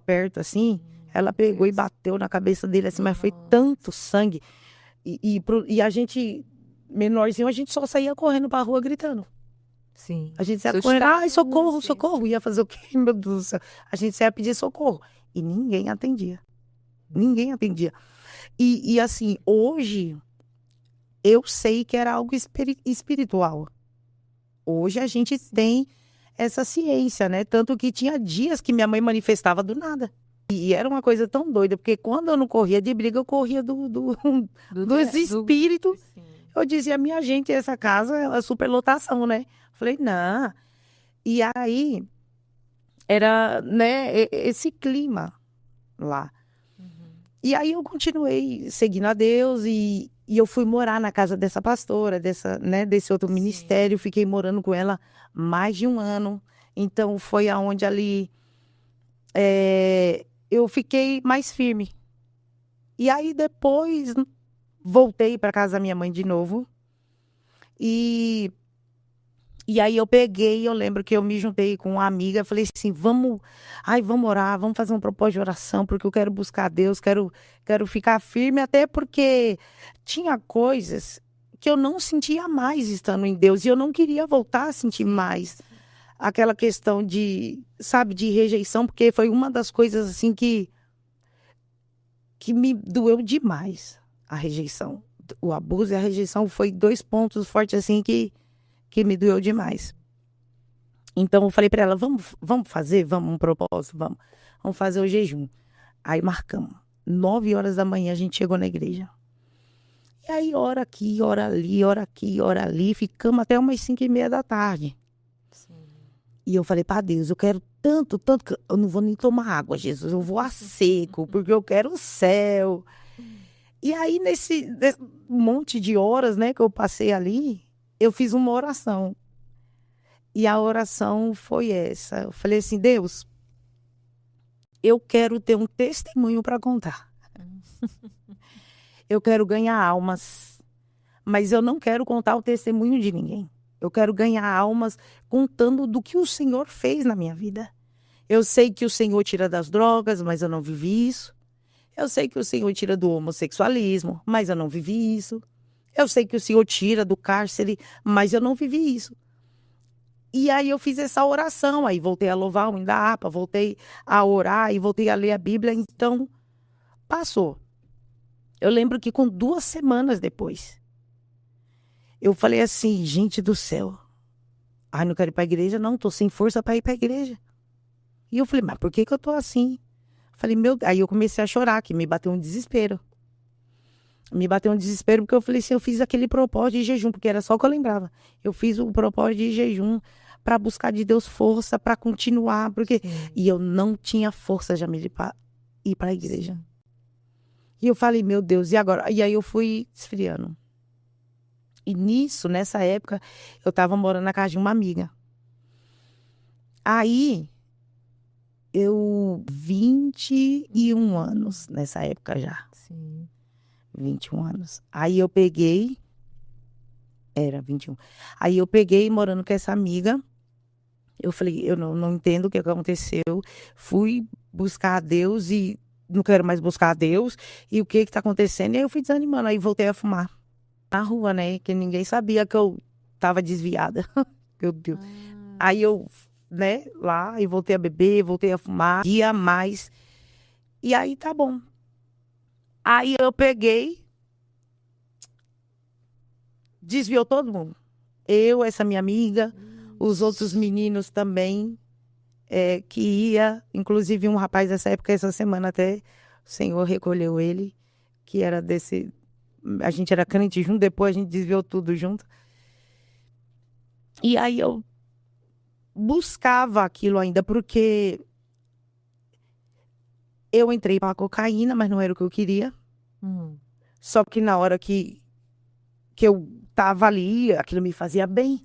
perto, assim, ela pegou e bateu na cabeça dele, assim, mas foi tanto sangue. E a gente, menorzinho, a gente só saía correndo pra rua gritando. Sim. A gente saía correndo, ai, socorro, socorro. Ia fazer o quê, meu Deus do céu? A gente saía pedir socorro. E ninguém atendia. Ninguém atendia. E assim, hoje, eu sei que era algo espiritual. Hoje a gente tem essa ciência, né? Tanto que tinha dias que minha mãe manifestava do nada. E era uma coisa tão doida, porque quando eu não corria de briga, eu corria dos espíritos. Eu dizia, minha gente, essa casa é superlotação, né? Falei, não. E aí, era, né, esse clima lá. E aí eu continuei seguindo a Deus e eu fui morar na casa dessa pastora, desse outro ministério. Fiquei morando com ela mais de 1 ano. Então, foi aonde ali eu fiquei mais firme. E aí, depois, voltei para casa da minha mãe de novo. E aí eu peguei, eu lembro que eu me juntei com uma amiga, falei assim, vamos orar, vamos fazer um propósito de oração, porque eu quero buscar Deus, quero ficar firme, até porque tinha coisas que eu não sentia mais estando em Deus, e eu não queria voltar a sentir mais aquela questão de, sabe, de rejeição, porque foi uma das coisas assim que me doeu demais, a rejeição. O abuso e a rejeição foi 2 pontos fortes assim que me doeu demais. Então eu falei para ela, vamos fazer, um propósito, vamos fazer o jejum. Aí marcamos. 9 horas da manhã a gente chegou na igreja. E aí hora aqui, hora ali, hora aqui, hora ali, ficamos até umas 5:30 da tarde. E eu falei para Deus, eu quero tanto que eu não vou nem tomar água, Jesus, eu vou a seco, porque eu quero o céu. E aí nesse monte de horas, né, que eu passei ali, eu fiz uma oração. E a oração foi essa. Eu falei assim, Deus, eu quero ter um testemunho para contar. Eu quero ganhar almas, mas eu não quero contar o testemunho de ninguém. Eu quero ganhar almas contando do que o Senhor fez na minha vida. Eu sei que o Senhor tira das drogas, mas eu não vivi isso. Eu sei que o Senhor tira do homossexualismo, mas eu não vivi isso. Eu sei que o Senhor tira do cárcere, mas eu não vivi isso. E aí eu fiz essa oração, aí voltei a louvar o Indapa, voltei a orar e voltei a ler a Bíblia, então passou. Eu lembro que com 2 semanas depois, eu falei assim, gente do céu, ai, não quero ir para a igreja, não, tô sem força para ir para a igreja. E eu falei, mas por que eu tô assim? Falei, aí eu comecei a chorar, que me bateu um desespero. Me bateu um desespero porque eu falei assim, eu fiz aquele propósito de jejum, porque era só o que eu lembrava. Eu fiz o propósito de jejum para buscar de Deus força, para continuar, porque e eu não tinha força, Jamile, para ir para a igreja. E eu falei, meu Deus, e agora? E aí eu fui esfriando. E nessa época, eu estava morando na casa de uma amiga. Aí, 21 anos nessa época já. 21 anos. Aí eu peguei, era 21. Aí eu peguei, morando com essa amiga, eu falei, eu não entendo o que aconteceu. Fui buscar a Deus e não quero mais buscar a Deus. E o que está acontecendo? E aí eu fui desanimando, aí voltei a fumar. Na rua, né? Que ninguém sabia que eu estava desviada. Meu Deus. Aí eu, né, lá, e voltei a beber, voltei a fumar. Dia mais. E aí tá bom. Aí eu peguei, desviou todo mundo. Eu, essa minha amiga, os outros meninos também, que ia, inclusive um rapaz dessa época, essa semana até, o Senhor recolheu ele, que era desse, a gente era crente junto, depois a gente desviou tudo junto. E aí eu buscava aquilo ainda, porque eu entrei para a cocaína, mas não era o que eu queria. Só que na hora que eu tava ali, aquilo me fazia bem,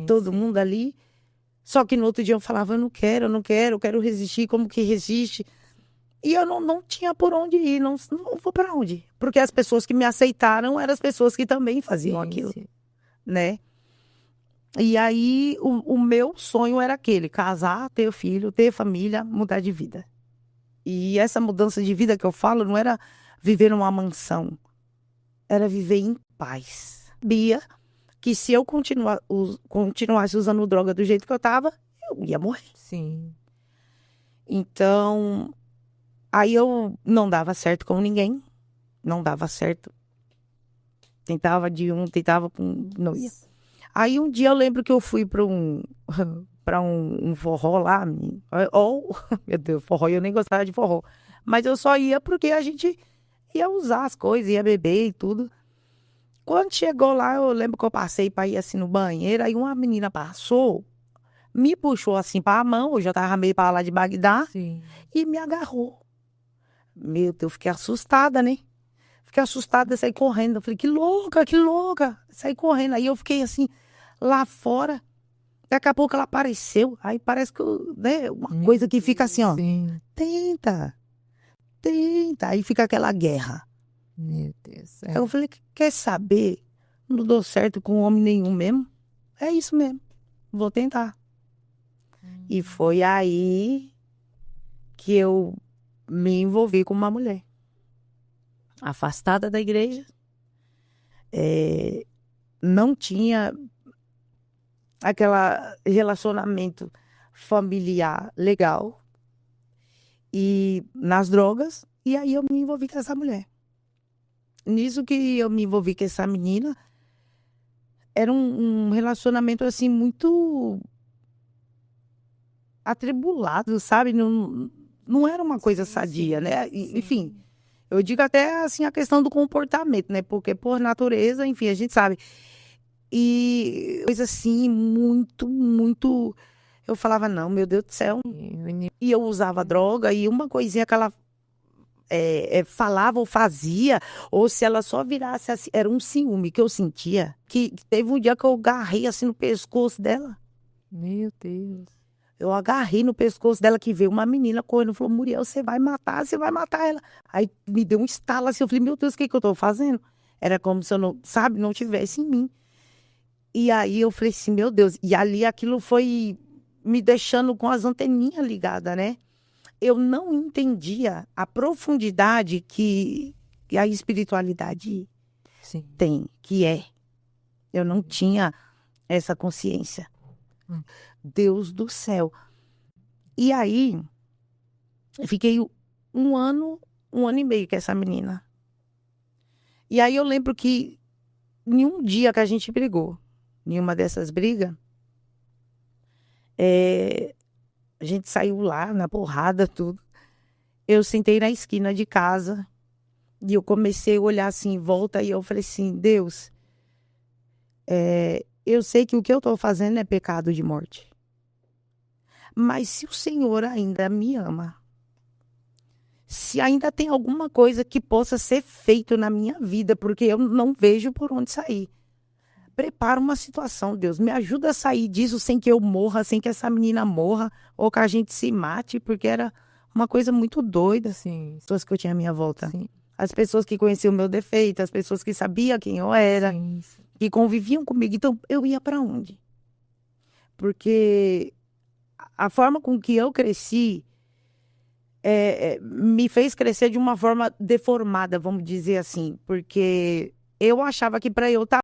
todo mundo ali. Só que no outro dia eu falava, eu não quero, eu quero resistir, como que resiste? E eu não tinha por onde ir, não vou para onde? Porque as pessoas que me aceitaram eram as pessoas que também faziam aquilo, né? E aí o meu sonho era aquele, casar, ter filho, ter família, mudar de vida. E essa mudança de vida que eu falo não era viver numa mansão, era viver em paz. Sabia que se eu continuasse usando droga do jeito que eu estava, eu ia morrer. Sim. Então, aí eu não dava certo com ninguém, não dava certo. Tentava de um, tentava com... não ia. Aí um dia eu lembro que eu fui para um forró lá. Meu Deus, forró, eu nem gostava de forró. Mas eu só ia porque a gente ia usar as coisas, ia beber e tudo. Quando chegou lá, eu lembro que eu passei para ir assim no banheiro, aí uma menina passou, me puxou assim para a mão, eu já tava meio para lá de Bagdá, Sim. e me agarrou. Meu Deus, eu fiquei assustada, né? Fiquei assustada, saí correndo. Eu falei, que louca, que louca. Saí correndo. Aí eu fiquei assim, lá fora. Daqui a pouco ela apareceu. Aí parece que, né, uma coisa que fica assim, ó. Sim. Tenta, tenta. Aí fica aquela guerra. Meu Deus. Aí eu falei, quer saber? Não dou certo com homem nenhum mesmo. É isso mesmo. Vou tentar. E foi aí que eu me envolvi com uma mulher. Afastada da igreja. Não tinha aquele relacionamento familiar legal. E nas drogas. E aí eu me envolvi com essa mulher. Nisso que eu me envolvi com essa menina, era um relacionamento assim muito atribulado, sabe? Não era uma coisa sadia, né? Enfim, eu digo até assim a questão do comportamento, né? Porque por natureza, enfim, a gente sabe. E coisa assim, muito, muito. Eu falava, não, meu Deus do céu. E eu usava droga, e uma coisinha que ela falava ou fazia, ou se ela só virasse assim, era um ciúme que eu sentia. Que teve um dia que eu agarrei assim no pescoço dela. Meu Deus. Eu agarrei no pescoço dela, que veio uma menina correndo e falou, Muriel, você vai matar ela. Aí me deu um estalo assim, eu falei, meu Deus, o que que eu tô fazendo? Era como se eu não, sabe, não tivesse em mim. E aí eu falei assim, meu Deus, e ali aquilo foi me deixando com as anteninhas ligadas, né? Eu não entendia a profundidade que a espiritualidade Sim. tem, que é. Eu não tinha essa consciência. Deus do céu. E aí, eu fiquei um ano e meio com essa menina. E aí eu lembro que em um dia que a gente brigou, em uma dessas brigas, a gente saiu lá na porrada, tudo. Eu sentei na esquina de casa e eu comecei a olhar assim em volta e eu falei assim, Deus, eu sei que o que eu estou fazendo é pecado de morte. Mas se o Senhor ainda me ama, se ainda tem alguma coisa que possa ser feito na minha vida, porque eu não vejo por onde sair. Prepara uma situação, Deus. Me ajuda a sair disso sem que eu morra, sem que essa menina morra, ou que a gente se mate, porque era uma coisa muito doida. Sim. As pessoas que eu tinha à minha volta. Sim. As pessoas que conheciam o meu defeito, as pessoas que sabiam quem eu era, Sim. que conviviam comigo. Então, eu ia para onde? Porque a forma com que eu cresci me fez crescer de uma forma deformada, vamos dizer assim. Porque eu achava que para eu estar